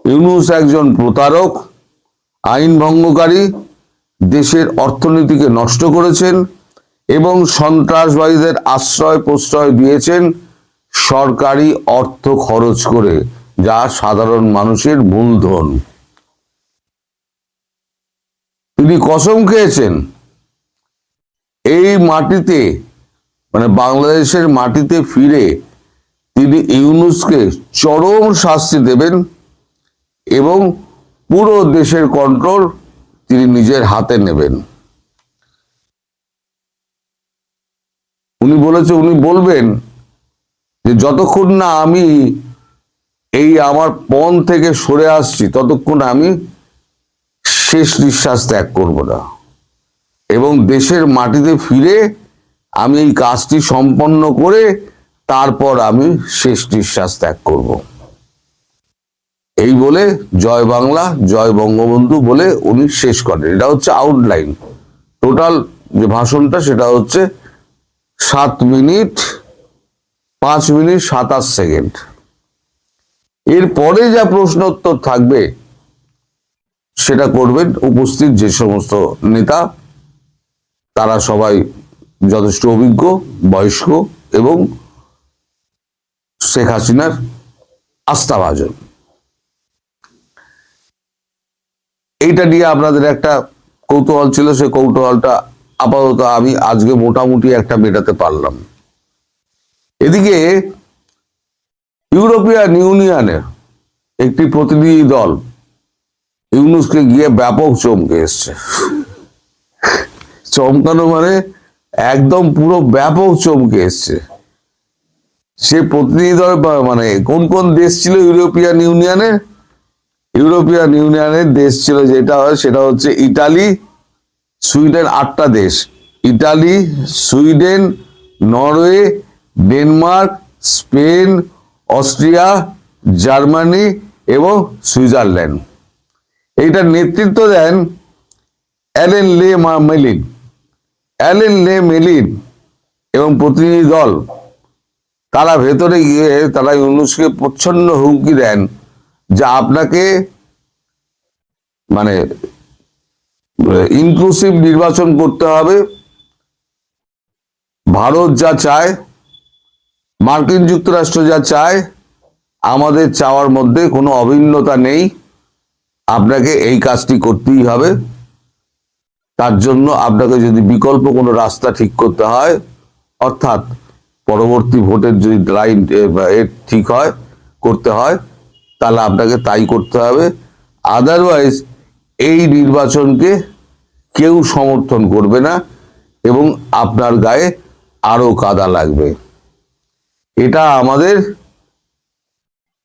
ইউনূস একজন প্রতারক, আইন ভঙ্গকারী, দেশের অর্থনীতিকে নষ্ট করেছেন এবং সন্ত্রাসবাদীদের আশ্রয় প্রশ্রয় দিয়েছেন সরকারি অর্থ খরচ করে, যা সাধারণ মানুষের মূলধন। তিনি কসম খেয়েছেন এই মাটিতে, মানে বাংলাদেশের মাটিতে ফিরে তিনি ইউনূসকে চরম শাস্তি দেবেন এবং পুরো দেশের কন্ট্রোল তিনি নিজের হাতে নেবেন। উনি বলবেন যে যতক্ষণ না আমি এই আমার পণ থেকে সরে আসছি ততক্ষণ আমি শেষ নিঃশ্বাস ত্যাগ করব না, এবং দেশের মাটিতে ফিরে আমি এই কাজটি সম্পন্ন করে তারপর আমি শেষ নিঃশ্বাস ত্যাগ করব। এই বলে জয় বাংলা, জয় বঙ্গবন্ধু বলে উনি শেষ করেন। এটা হচ্ছে আউটলাইন। টোটাল যে ভাষণটা সেটা হচ্ছে 7 মিনিট 5 মিনিট 27 সেকেন্ড। এরপরে যা প্রশ্নোত্তর থাকবে সেটা করবেন উপস্থিত যে সমস্ত নেতা, তারা সবাই যথেষ্ট অভিজ্ঞ, বয়স্ক এবং শেখ হাসিনার আস্থাভাজন। এইটা নিয়ে আপনাদের একটা কৌতূহল ছিল, সে কৌতূহলটা আপাতত আমি আজকে মোটামুটি একটা মেটাতে পারলাম। এদিকে ইউরোপিয়ান ইউনিয়নের একটি প্রতিনিধি দল ইউনূসকে গিয়ে ব্যাপক চমকে এসছে। চমকানো মানে একদম পুরো ব্যাপক চমকে এসছে। সে প্রতিনিধি দল মানে কোন কোন দেশ ছিল ইউরোপিয়ান ইউনিয়নের? ইউরোপিয়ান ইউনিয়নের দেশ ছিল যেটা হয় সেটা হচ্ছে ইটালি, সুইডেন, 8টা দেশ। Italy, Sweden, Norway, Denmark, Spain, Austria, Germany এবং সুইজারল্যান্ড। এইটার নেতৃত্ব দেন অ্যালেন লে মেলিন এবং প্রতিনিধি দল। তারা ভেতরে গিয়ে তারা ইউনূসকে প্রচ্ছন্ন হুমকি দেন যে আপনাকে মানে ইনক্লুসিভ নির্বাচন করতে হবে, ভারত যা চায়, মার্কিন যুক্তরাষ্ট্র যা চায়, আমাদের চাওয়ার মধ্যে কোনো অভিন্নতা নেই, আপনাকে এই কাজটি করতেই হবে। তার জন্য আপনাকে যদি বিকল্প কোনো রাস্তা ঠিক করতে হয়, অর্থাৎ পরবর্তী ভোটের যদি লাইন ঠিক হয় করতে হয়, তাহলে আপনাকে তাই করতে হবে। আদারওয়াইজ এই নির্বাচনকে কেউ সমর্থন করবে না এবং আপনার গায়ে আরো কাদা লাগবে। এটা আমাদের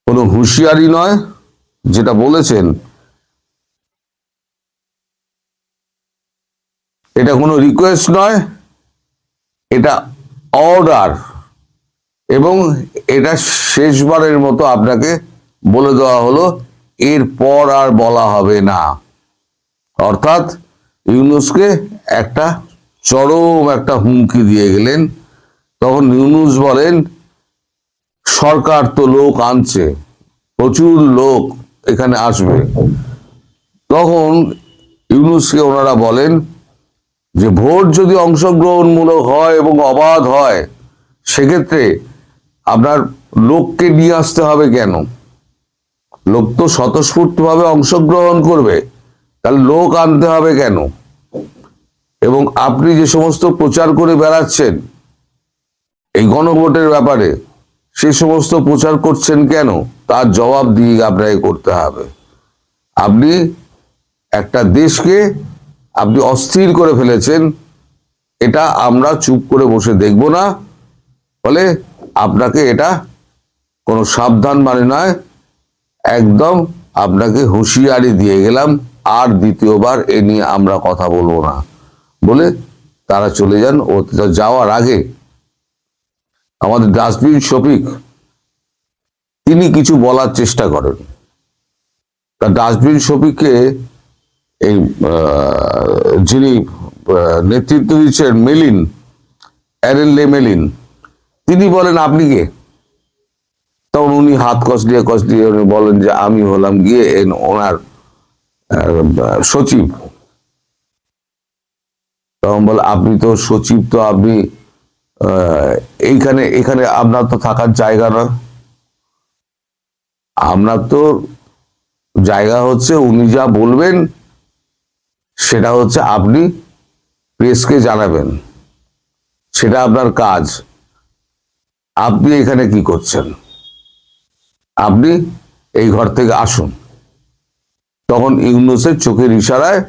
কোনো হুঁশিয়ারি নয়, যেটা বলেছেন এটা কোনো রিকোয়েস্ট নয়, এটা অর্ডার, এবং এটা শেষবারের মতো আপনাকে বলে দেওয়া হলো, এরপর আর বলা হবে না। অর্থাৎ ইউনূসকে একটা চরম একটা হুমকি দিয়ে গেলেন। তখন ইউনূস বলেন সরকার তো লোক আনছে, প্রচুর লোক এখানে আসবে। তখন ইউনূসকে ওনারা বলেন যে ভোট যদি অংশগ্রহণমূলক হয় এবং অবাধ হয়, সেক্ষেত্রে আপনার লোককে নিয়ে আসতে হবে কেন? লোক তো স্বতঃস্ফূর্তভাবে অংশগ্রহণ করবে, তাহলে লোক আনতে হবে কেন? এবং আপনি যে সমস্ত প্রচার করে বেড়াচ্ছেন এই গণভোটের ব্যাপারে, সে সমস্ত প্রচার করছেন কেন? তার জবাব দিয়ে আপনাকে করতে হবে। আপনি একটা দেশকে আপনি অস্থির করে ফেলেছেন, এটা আমরা চুপ করে বসে দেখব না। ফলে আপনাকে এটা কোনো সাবধান মানে নয়, একদম আপনাকে হুঁশিয়ারি দিয়ে গেলাম, আর দ্বিতীয়বার এ নিয়ে আমরা কথা বলবো না বলে তারা চলে যান। ও যাওয়ার আগে আমাদের ডাস্টবিন শফিক তিনি কিছু বলার চেষ্টা করেন। তার ডাস্টবিন শফিককে এই যিনি নেতৃত্ব দিচ্ছেন অ্যালেন লে মেলিন, তিনি বলেন আপনি কে? তখন উনি হাত কষলিয়ে কষলিয়ে উনি বলেন যে আমি হলাম গিয়ে ওনার সচিব। তখন বলে আপনি তো সচিব, তো আপনি এইখানে এখানে আপনার তো থাকার জায়গা না, আপনার তো জায়গা হচ্ছে উনি যা বলবেন সেটা হচ্ছে আপনি প্রেসকে জানাবেন, সেটা আপনার কাজ। আপনি এখানে কি করছেন, আপনি এই ঘর থেকে আসুন। তখন ইউনূসের চোখের ইশারায়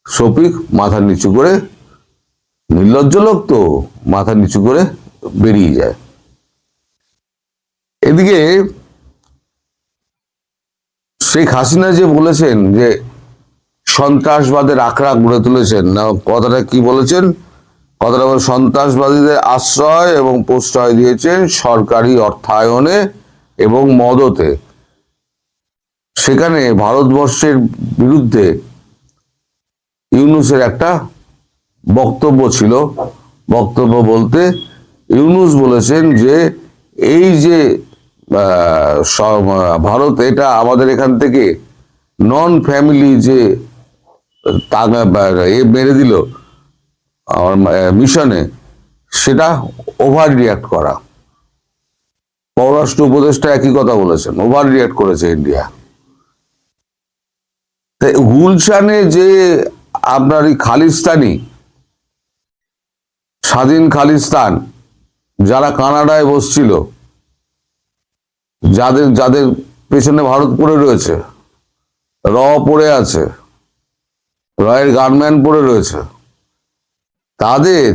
শফিক মাথা নিচু করে, নির্লজ্জ লোক তো, মাথা নিচু করে বেরিয়ে যায়। এদিকে শেখ হাসিনা যে বলেছেন যে সন্ত্রাসবাদের আখড়া গড়ে তুলেছেন, না কথাটা কি বলেছেন, কথাটা বলে সন্ত্রাসবাদীদের আশ্রয় এবং প্রশ্রয় দিয়েছেন সরকারি অর্থায়নে এবং মদতে। সেখানে ভারতবর্ষের বিরুদ্ধে ইউনূসের একটা বক্তব্য ছিল। বক্তব্য বলতে ইউনূস বলেছেন যে এই যে ভারত এটা আমাদের এখান থেকে নন ফ্যামিলি যে মেরে দিল আমার মিশনে, সেটা ওভার রিয়াক্ট করা। পররাষ্ট্র উপদেষ্টা একই কথা বলেছেন, ওভার রিয়াক্ট করেছে ইন্ডিয়া। গুলশানে যে আপনার এই খালিস্তানি স্বাধীন খালিস্তান যারা কানাডায় বসছিল, যাদের যাদের পেছনে ভারত পড়ে রয়েছে, র পড়ে আছে, রয়ের গানম্যান পড়ে রয়েছে, তাদের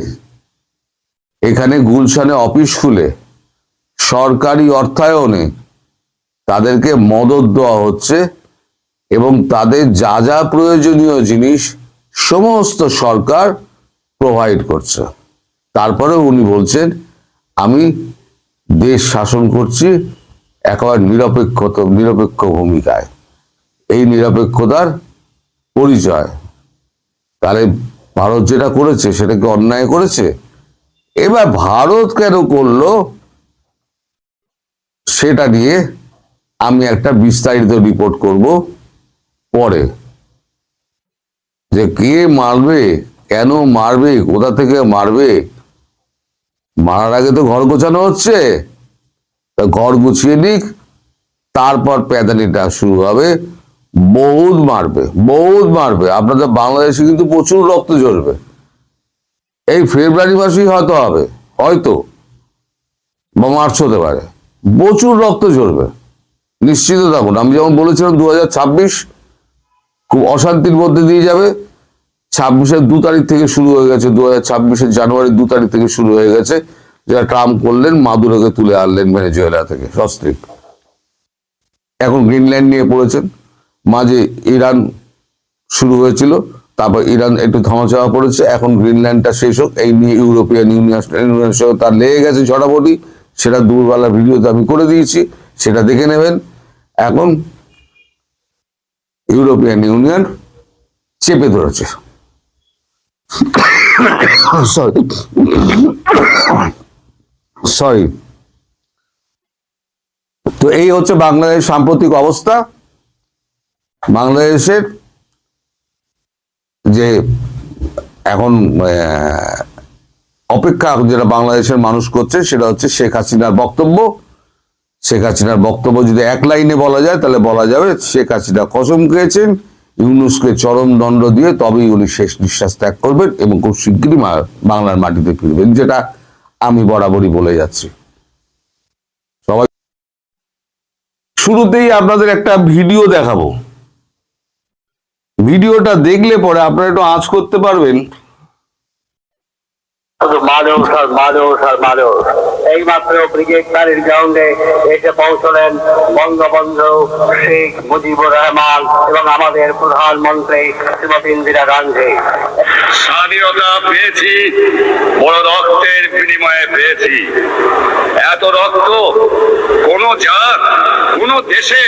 এখানে গুলশানে অফিস খুলে সরকারি অর্থায়নে তাদেরকে মদত দেওয়া হচ্ছে এবং তাদের যা যা প্রয়োজনীয় জিনিস সমস্ত সরকার প্রোভাইড করছে। তারপরে উনি বলছেন আমি দেশ শাসন করছি একেবারে নিরপেক্ষ ভূমিকায়। এই নিরপেক্ষতার পরিচয়। তাহলে ভারত যেটা করেছে সেটাকে অন্যায় করেছে। এবার ভারত কেন করলো সেটা নিয়ে আমি একটা বিস্তারিত রিপোর্ট করব পরে, যে কে মারবে, কেন মারবে, কোথা থেকে মারবে। মারার আগে তো ঘর গোছানো হচ্ছে, ঘর গুছিয়ে নিক, তারপর প্যাদানিটা শুরু হবে। বহুত মারবে, বহুত মারবে। আপনাদের বাংলাদেশে কিন্তু প্রচুর রক্ত ঝরবে। এই ফেব্রুয়ারি মাসেই হয়তো হবে, হয়তো বা মার্চ হতে পারে। প্রচুর রক্ত ঝরবে, নিশ্চিত থাকুন। আমি যেমন বলেছিলাম 2026 খুব অশান্তির মধ্যে দিয়ে যাবে। 26-এর 2 তারিখ থেকে শুরু হয়ে গেছে, 2026-এর জানুয়ারির 2 তারিখ থেকে শুরু হয়ে গেছে। যেটা ট্রাম্প করলেন, মাদুরোকে তুলে আনলেন ভেনেজুয়েলা থেকে সস্ত্রীক। এখন গ্রিনল্যান্ড নিয়ে পড়েছেন। মাঝে ইরান শুরু হয়েছিল, তারপর ইরান একটু থামাচাওয়া পড়েছে, এখন গ্রিনল্যান্ডটা শেষ হোক এই নিয়ে ইউরোপিয়ান ইউনিয়নের সঙ্গে তার লেগে গেছে ঝড়াবড়ি। সেটা দুপুরবেলা ভিডিওতে আমি করে দিয়েছি, সেটা দেখে নেবেন। এখন ইউরোপিয়ান ইউনিয়ন চেপে ধরেছে। সরি। তো এই হচ্ছে বাংলাদেশ সাম্প্রতিক অবস্থা। বাংলাদেশের যে এখন অপেক্ষা যেটা বাংলাদেশের মানুষ করছে সেটা হচ্ছে শেখ হাসিনার বক্তব্য। শেখ হাসিনার বক্তব্য যদি এক লাইনে বলা যায় তাহলে বলা যাবে শেখ হাসিনা কসম খেয়েছেন ইউনূসকে চরম দণ্ড দিয়ে তবেই উনি শেষ নিঃশ্বাস ত্যাগ করবেন এবং খুব শিগগিরই বাংলার মাটিতে ফিরবেন, যেটা আমি বরাবরই বলে যাচ্ছি। সবাই শুরুতেই আপনাদের একটা ভিডিও দেখাবো। ভিডিওটা দেখলে পরে আপনারা একটু আঁচ করতে পারবেন। মানুষ আর মানুষ আর মানুষ। এইমাত্র ব্রিগেড বাড়ির গ্রাউন্ডে এসে পৌঁছলেন বঙ্গবন্ধু শেখ মুজিবুর রহমান এবং আমাদের প্রধানমন্ত্রী শ্রীমতী ইন্দিরা গান্ধী। স্বাধীনতা পেয়েছি বড় রক্তের বিনিময়ে পেয়েছি। এত রক্ত কোন জাত, কোন দেশে,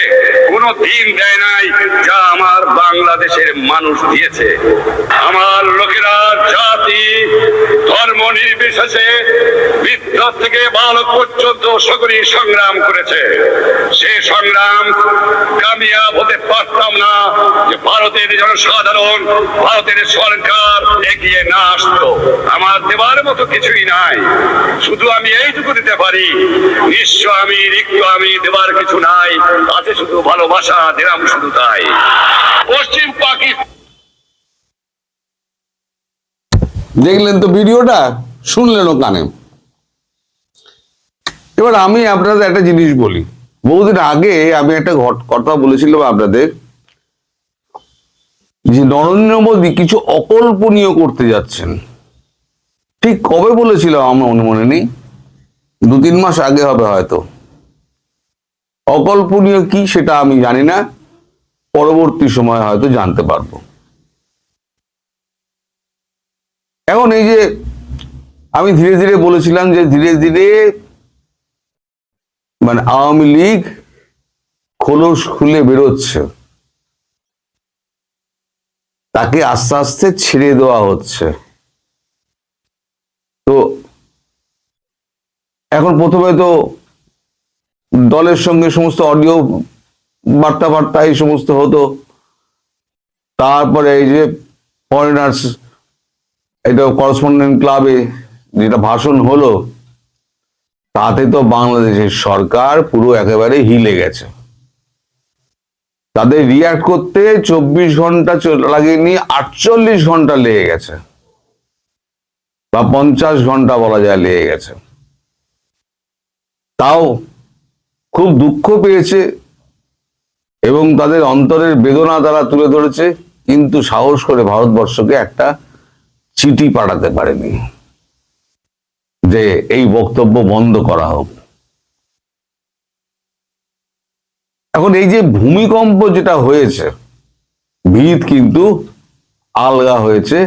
কোন কোনো দিন দেয় নাই যা আমার বাংলাদেশের মানুষ দিয়েছে। আমার লোকেরা জাতি ধর্ম নির্বিশেষে বৃদ্ধ থেকে বালক পর্যন্ত সকলেই সংগ্রাম করেছে। সে সংগ্রাম কামিয়াব হতে পারতাম না যে ভারতের জনসাধারণ, ভারতের সরকার এগিয়ে না আসতো। আমার দেবার মতো কিছুই নাই, শুধু আমি এইটুকু দিতে পারি, নিঃস্ব আমি, রিক্ত আমি, দেবার কিছু নাই, আছে শুধু ভালোবাসা, দিলাম শুধু তাই। পশ্চিম পাকিস্তান দেখলেন তো ভিডিওটা, শুনলেনও কানে। এবার আমি আপনাদের একটা জিনিস বলি, বহুদিন আগে আমি একটা কথা বলেছিলাম আপনাদের যে নরেন্দ্র মোদী কিছু অকল্পনীয় করতে যাচ্ছেন। ঠিক কবে বলেছিলাম আমার মনে নেই, 2-3 মাস আগে হবে হয়তো। অকল্পনীয় কি সেটা আমি জানি না, পরবর্তী সময় হয়তো জানতে পারবো। এখন এই যে আমি ধীরে ধীরে বলেছিলাম যে ধীরে ধীরে মানে আওয়ামী লীগ খোলস খুলে বেরোচ্ছে, তাকে আস্তে আস্তে ছেড়ে দেওয়া হচ্ছে। তো এখন প্রথমে তো দলের সঙ্গে সমস্ত অডিও বার্তা এই সমস্ত হতো, তারপরে এই যে ফরেনার্স এটা করেসপন্ডেন্ট ক্লাবে যেটা ভাষণ হলো, তাতে তো বাংলাদেশের সরকার পুরো একেবারে হিলে গেছে। তাদের রিয়াক্ট করতে 24 ঘন্টা লাগেনি, 48 ঘন্টা লেগে গেছে, বা 50 ঘন্টা বলা যায় লেগে গেছে। তাও খুব দুঃখ পেয়েছে এবং তাদের অন্তরের বেদনা তারা তুলে ধরেছে, কিন্তু সাহস করে ভারতবর্ষকে একটা চিঠি পাঠাতে পারেনি যে এই বক্তব্য বন্ধ করা হোক। এখন এই যে ভূমিকম্প যেটা হয়েছে, ভিত কিন্তু আলগা হয়েছে,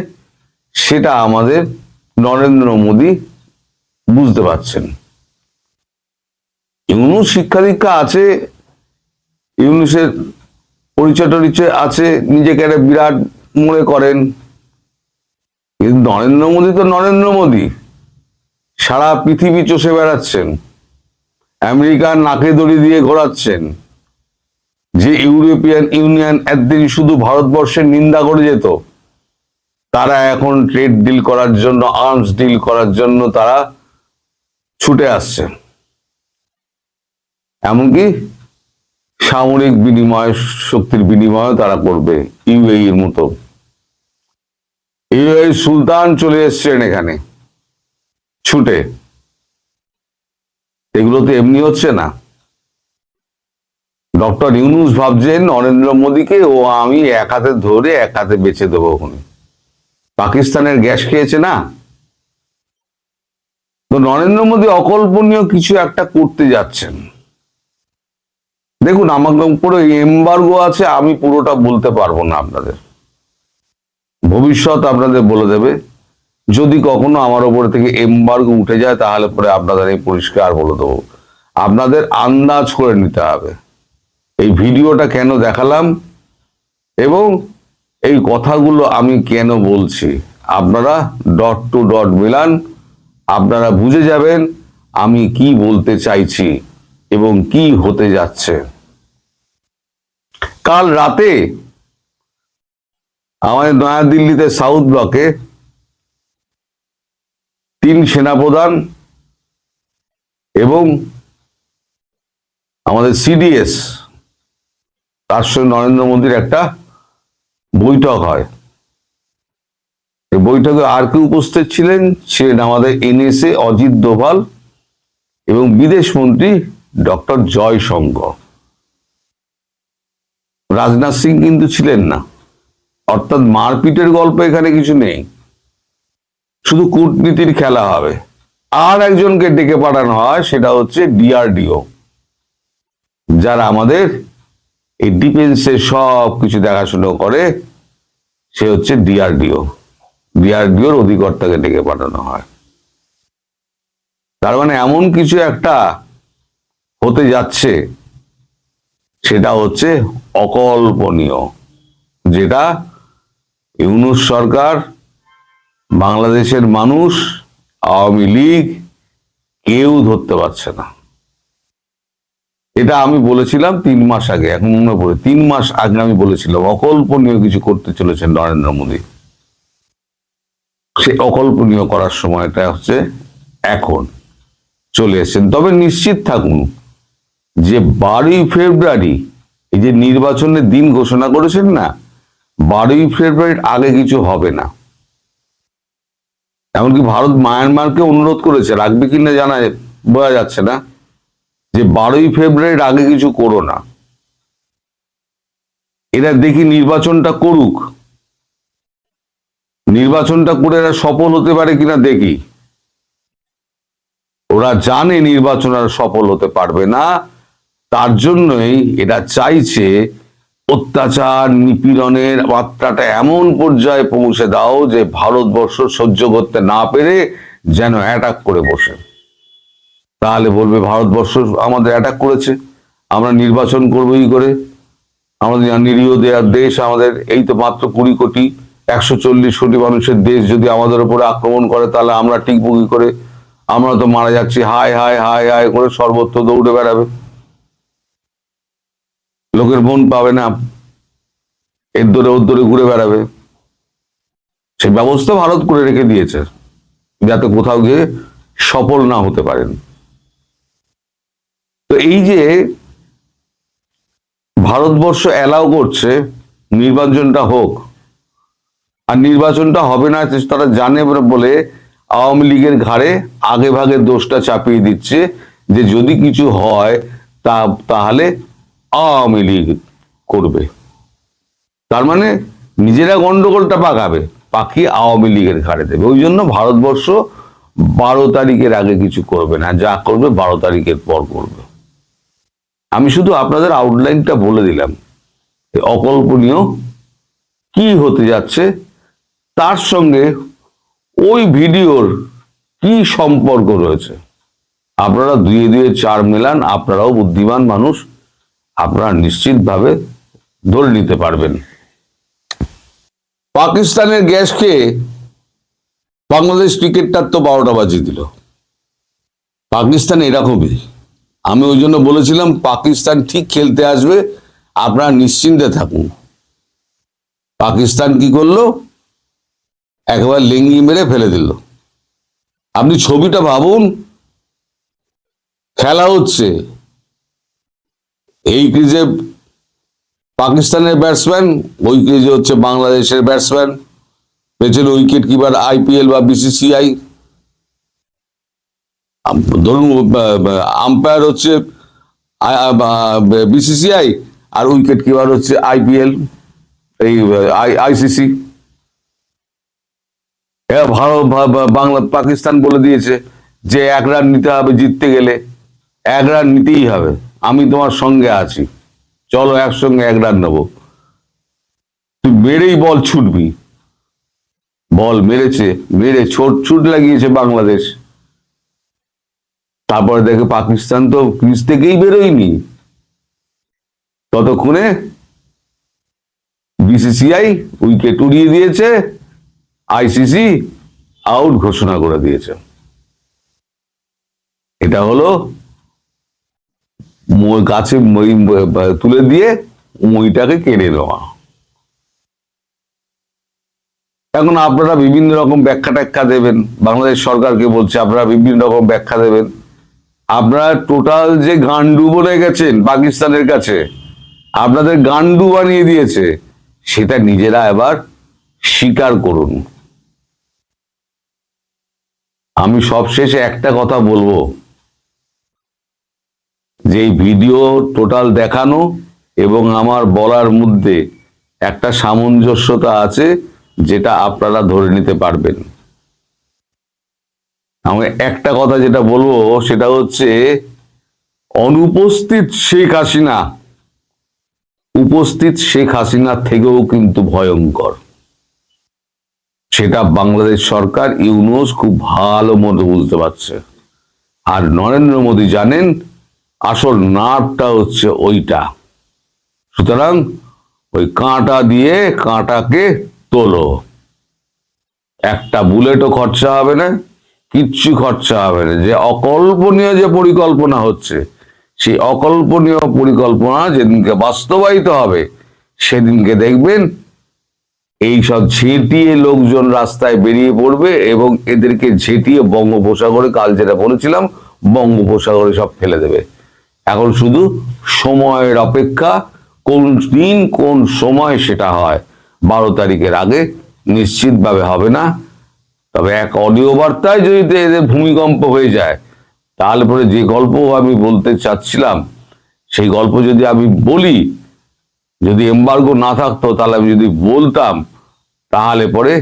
সেটা আমাদের নরেন্দ্র মোদী বুঝতে পারছেন। ইউনুস শিক্ষা দীক্ষা আছে, ইউনুসের পরিচয় টরিচয় আছে, নিজেকে একটা বিরাট মনে করেন, কিন্তু নরেন্দ্র মোদী তো নরেন্দ্র মোদী, সারা পৃথিবী চষে বেড়াচ্ছেন, আমেরিকার নাকে দড়ি দিয়ে ঘোরাচ্ছেন। যে ইউরোপিয়ান ইউনিয়ন একদিন শুধু ভারতবর্ষের নিন্দা করে যেত, তারা এখন ট্রেড ডিল করার জন্য, আর্মস ডিল করার জন্য তারা ছুটে আসছে। এমনকি সামরিক বিনিময়, শক্তির বিনিময় তারা করবে। ইউএই এর মতো ইউএই সুলতান চলে এসছেন এখানে ছুটে। এগুলো তো এমনি হচ্ছে না। ডক্টর ইউনুস ভাবছেন নরেন্দ্র মোদীকে ও আমি এক হাতে ধরে এক হাতে বেঁচে দেবো। ওখানে পাকিস্তানের গ্যাস খেয়েছে না, তো নরেন্দ্র মোদী অকল্পনীয় কিছু একটা করতে যাচ্ছেন। দেখুন, আমার উপরে এমবার্গো আছে, আমি পুরোটা বলতে পারবো না আপনাদের, ভবিষ্যৎ আপনাদের বলে দেবে। যদি কখনো আমার উপর থেকে এমবার্গো উঠে যায়, তাহলে পরে আপনাদের এই পরিষ্কার বলে দেবো। আপনাদের আন্দাজ করে নিতে হবে এই ভিডিওটা কেন দেখালাম এবং এই কথাগুলো আমি কেন বলছি। আপনারা ডট টু ডট মিলান, আপনারা বুঝে যাবেন আমি কি বলতে চাইছি এবং কি হতে যাচ্ছে। কাল রাতে আমাদের নয়াদিল্লিতে সাউথ ব্লকে 3 সেনাপ্রধান এবং আমাদের সিডিএস, তার সঙ্গে নরেন্দ্র মোদীর একটা বৈঠক হয়। এই বৈঠকে আর কি উপস্থিত ছিলেন? ছিলেন আমাদের এনএসএ অজিত দোভাল এবং বিদেশ মন্ত্রী ডক্টর জয়শঙ্কর। রাজনাথ সিং কিন্তু ছিলেন না। অর্থাৎ মারপিটের গল্প এখানে কিছু নেই, শুধু কূটনীতির খেলা হবে। আর একজনকে ডেকে পাঠানো হয়, সেটা হচ্ছে ডিআরডিও, যারা আমাদের এই ডিফেন্সের সব কিছু দেখাশুনো করে, সে হচ্ছে ডিআরডিও। ডিআরডিওর অধিকর্তাকে ডেকে পাঠানো হয়। তার মানে এমন কিছু একটা হতে যাচ্ছে সেটা হচ্ছে অকল্পনীয়, যেটা ইউনূস সরকার, বাংলাদেশের মানুষ, আওয়ামী লীগ কেউ ধরতে পারছে না। এটা আমি বলেছিলাম 3 মাস আগে, এখন মনে পড়ে 3 মাস আগে আমি বলেছিলাম অকল্পনীয় কিছু করতে চলেছেন নরেন্দ্র মোদী। সে অকল্পনীয় করার সময়টা হচ্ছে এখন, চলে এসেছেন। তবে নিশ্চিত থাকুন যে 12ই ফেব্রুয়ারি এই যে নির্বাচনের দিন ঘোষণা করেছেন না, 12ই ফেব্রুয়ারির আগে কিছু হবে না। এমনকি ভারত মায়ানমারকে অনুরোধ করেছে, রাখবে কিনা জানায় বোঝা যাচ্ছে না, যে 12ই ফেব্রুয়ারির আগে কিছু করো না, এরা দেখি নির্বাচনটা করুক, নির্বাচনটা করে এরা সফল হতে পারে কিনা দেখি। ওরা জানে নির্বাচন আর সফল হতে পারবে না, তার জন্যই এটা চাইছে অত্যাচার নিপীড়নের মাত্রাটা এমন পর্যায়ে পৌঁছে দাও যে ভারতবর্ষ সহ্য করতে না পেরে যেন অ্যাটাক করে বসে। তাহলে বলবে ভারতবর্ষ আমাদের অ্যাটাক করেছে, আমরা নির্বাচন করবো কি করে, আমাদের নিরীহ দেওয়ার দেশ, আমাদের এই তো মাত্র 20 কোটি 140 কোটি মানুষের দেশ যদি আমাদের উপরে আক্রমণ করে তাহলে আমরা টিকবো কি করে, আমরা তো মারা যাচ্ছি, হায় হায় হায় হায় করে সর্বত্র দৌড়ে বেড়াবে, লোকের মন পাবে না, এর দরে ওর দরে ঘুরে বেড়াবে। সে ব্যবস্থা ভারত করে রেখে দিয়েছে যাতে কোথাও গিয়ে সফল না হতে পারেন। তো এই যে ভারতবর্ষ অ্যালাউ করছে নির্বাচনটা হোক, আর নির্বাচনটা হবে না তারা জানে বলে আওয়ামী লীগের ঘাড়ে আগে ভাগে দোষটা চাপিয়ে দিচ্ছে যে যদি কিছু হয় তাহলে আওয়ামী লীগ করবে। তার মানে নিজেরা গন্ডগোলটা পাকাবে, পাকিয়ে আওয়ামী লীগের ঘাড়ে দেবে। ওই জন্য ভারতবর্ষ 12 তারিখের আগে কিছু করবে না, যা করবে 12 তারিখের পর করবে। আমি শুধু আপনাদের আউটলাইনটা বলে দিলাম, অকল্পনীয় কি হতে যাচ্ছে, তার সঙ্গে ওই ভিডিওর কি সম্পর্ক রয়েছে। আপনারা 2 2 4 মেলান, আপনারাও বুদ্ধিমান মানুষ, আপনারা নিশ্চিতভাবে ধরে নিতে পারবেন। পাকিস্তানের গ্যাস খেয়ে বাংলাদেশ ক্রিকেটটার তো 12টা বাজিয়ে দিল। পাকিস্তান এরকমই, আমি ওই জন্য বলেছিলাম পাকিস্তান ঠিক খেলতে আসবে, আপনারা নিশ্চিন্তে থাকুন। পাকিস্তান কি করলো, একবার লেঙ্গি মেরে ফেলে দিল। আপনি ছবিটা ভাবুন, খেলা হচ্ছে, এই ক্রিজে পাকিস্তানের ব্যাটসম্যান, ওই ক্রিজে হচ্ছে বাংলাদেশের ব্যাটসম্যান, পেছনে উইকেট কিপার IPL বা BCCI, ধরুন আম্পায়ার হচ্ছে BCCI আর উইকেট কিপার হচ্ছে IPL, এই ICC। ভারত বাংলা পাকিস্তান বলে দিয়েছে যে 1 রান নিতে হবে, জিততে গেলে 1 রান নিতেই হবে, আমি তোমার সঙ্গে আছি, চলো একসঙ্গে 1 রান নেবো। তুই মেরেই বল ছুটবি। বল মেরেছে, মেরে ছুট লাগিয়েছে বাংলাদেশ। তারপরে দেখে পাকিস্তান তো ক্রিজ থেকেই বেরোয়নি, ততক্ষণে BCCI উইকেট উড়িয়ে দিয়েছে, ICC আউট ঘোষণা করে দিয়েছে। এটা হলো গাছে তুলে দিয়ে মইটাকে কেড়ে নেওয়া। এখন আপনারা বিভিন্ন রকম ব্যাখ্যা ট্যাখ্যা দেবেন, বাংলাদেশ সরকারকে বলছে আপনারা বিভিন্ন রকম ব্যাখ্যা দেবেন। আপনারা টোটাল যে গান্ডু বনে গেছেন পাকিস্তানের কাছে, আপনাদের গান্ডু বানিয়ে দিয়েছে, সেটা নিজেরা এবার স্বীকার করুন। আমি সবশেষে একটা কথা বলবো, যে এই ভিডিও টোটাল দেখানো এবং আমার বলার মধ্যে একটা সামঞ্জস্যতা আছে, যেটা আপনারা ধরে নিতে পারবেন। আমি একটা কথা যেটা বলবো সেটা হচ্ছে, অনুপস্থিত শেখ হাসিনা উপস্থিত শেখ হাসিনার থেকেও কিন্তু ভয়ঙ্কর। সেটা বাংলাদেশ সরকার, ইউনূস খুব ভালো মতো বুঝতে পারছে। আর নরেন্দ্র মোদী জানেন আসল নাটটা হচ্ছে ওইটা। সুতরাং ওই কাঁটা দিয়ে কাঁটাকে তোলো। একটা বুলেটও খরচা হবে না, কিচ্ছু খরচা হবে না। যে অকল্পনীয় যে পরিকল্পনা হচ্ছে, সেই অকল্পনীয় পরিকল্পনা যেদিনকে বাস্তবায়িত হবে সেদিনকে দেখবেন এইসব ঝেঁটিয়ে লোকজন রাস্তায় বেরিয়ে পড়বে এবং এদেরকে ঝেঁটিয়ে বঙ্গোপসাগরে, কাল যেটা বলেছিলাম, বঙ্গোপসাগরে সব ফেলে দেবে। এখন শুধু সময়ের অপেক্ষা, কোন দিন কোন সময় সেটা হয়। 12 তারিখের আগে নিশ্চিতভাবে হবে না। তবে এক অডিও বার্তায় যদি এদের ভূমিকম্প হয়ে যায়, তাহলে পরে যে গল্প আমি বলতে চাচ্ছিলাম সেই গল্প যদি আমি বলি, যদি এমবার্গো না থাকতো তাহলে আমি যদি বলতাম, তাহলে পরে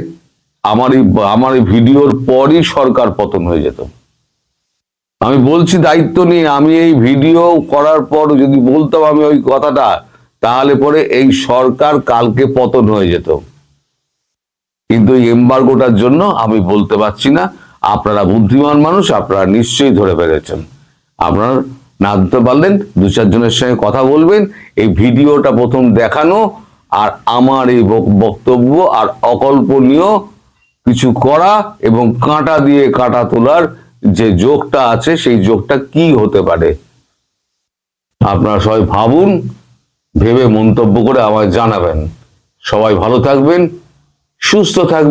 আমার এই ভিডিওর পরই সরকার পতন হয়ে যেত। আমি বলছি দায়িত্ব নিয়ে, আমি এই ভিডিও করার পর যদি বলতাম আমি ওই কথাটা, তাহলে পরে এই সরকার কালকে পতন হয়ে যেত। কিন্তু এই এমবার্গোটার জন্য আমি বলতে পারছি না। আপনারা বুদ্ধিমান মানুষ, আপনারা নিশ্চয়ই ধরে ফেলেছেন। আপনারা না দিতে পারলেন 2-4 জনের সঙ্গে কথা বলবেন। এই ভিডিওটা প্রথম দেখানো আর আমার এই বক্তব্য আর অকল্পনীয় কিছু করা এবং কাঁটা দিয়ে কাঁটা তোলার যে যোগটা আছে, সেই যোগটা কি হতে পারে আপনারা সবাই ভাবুন, ভেবে মন্তব্য করে আমায় জানাবেন। সবাই ভালো থাকবেন, সুস্থ থাকবেন।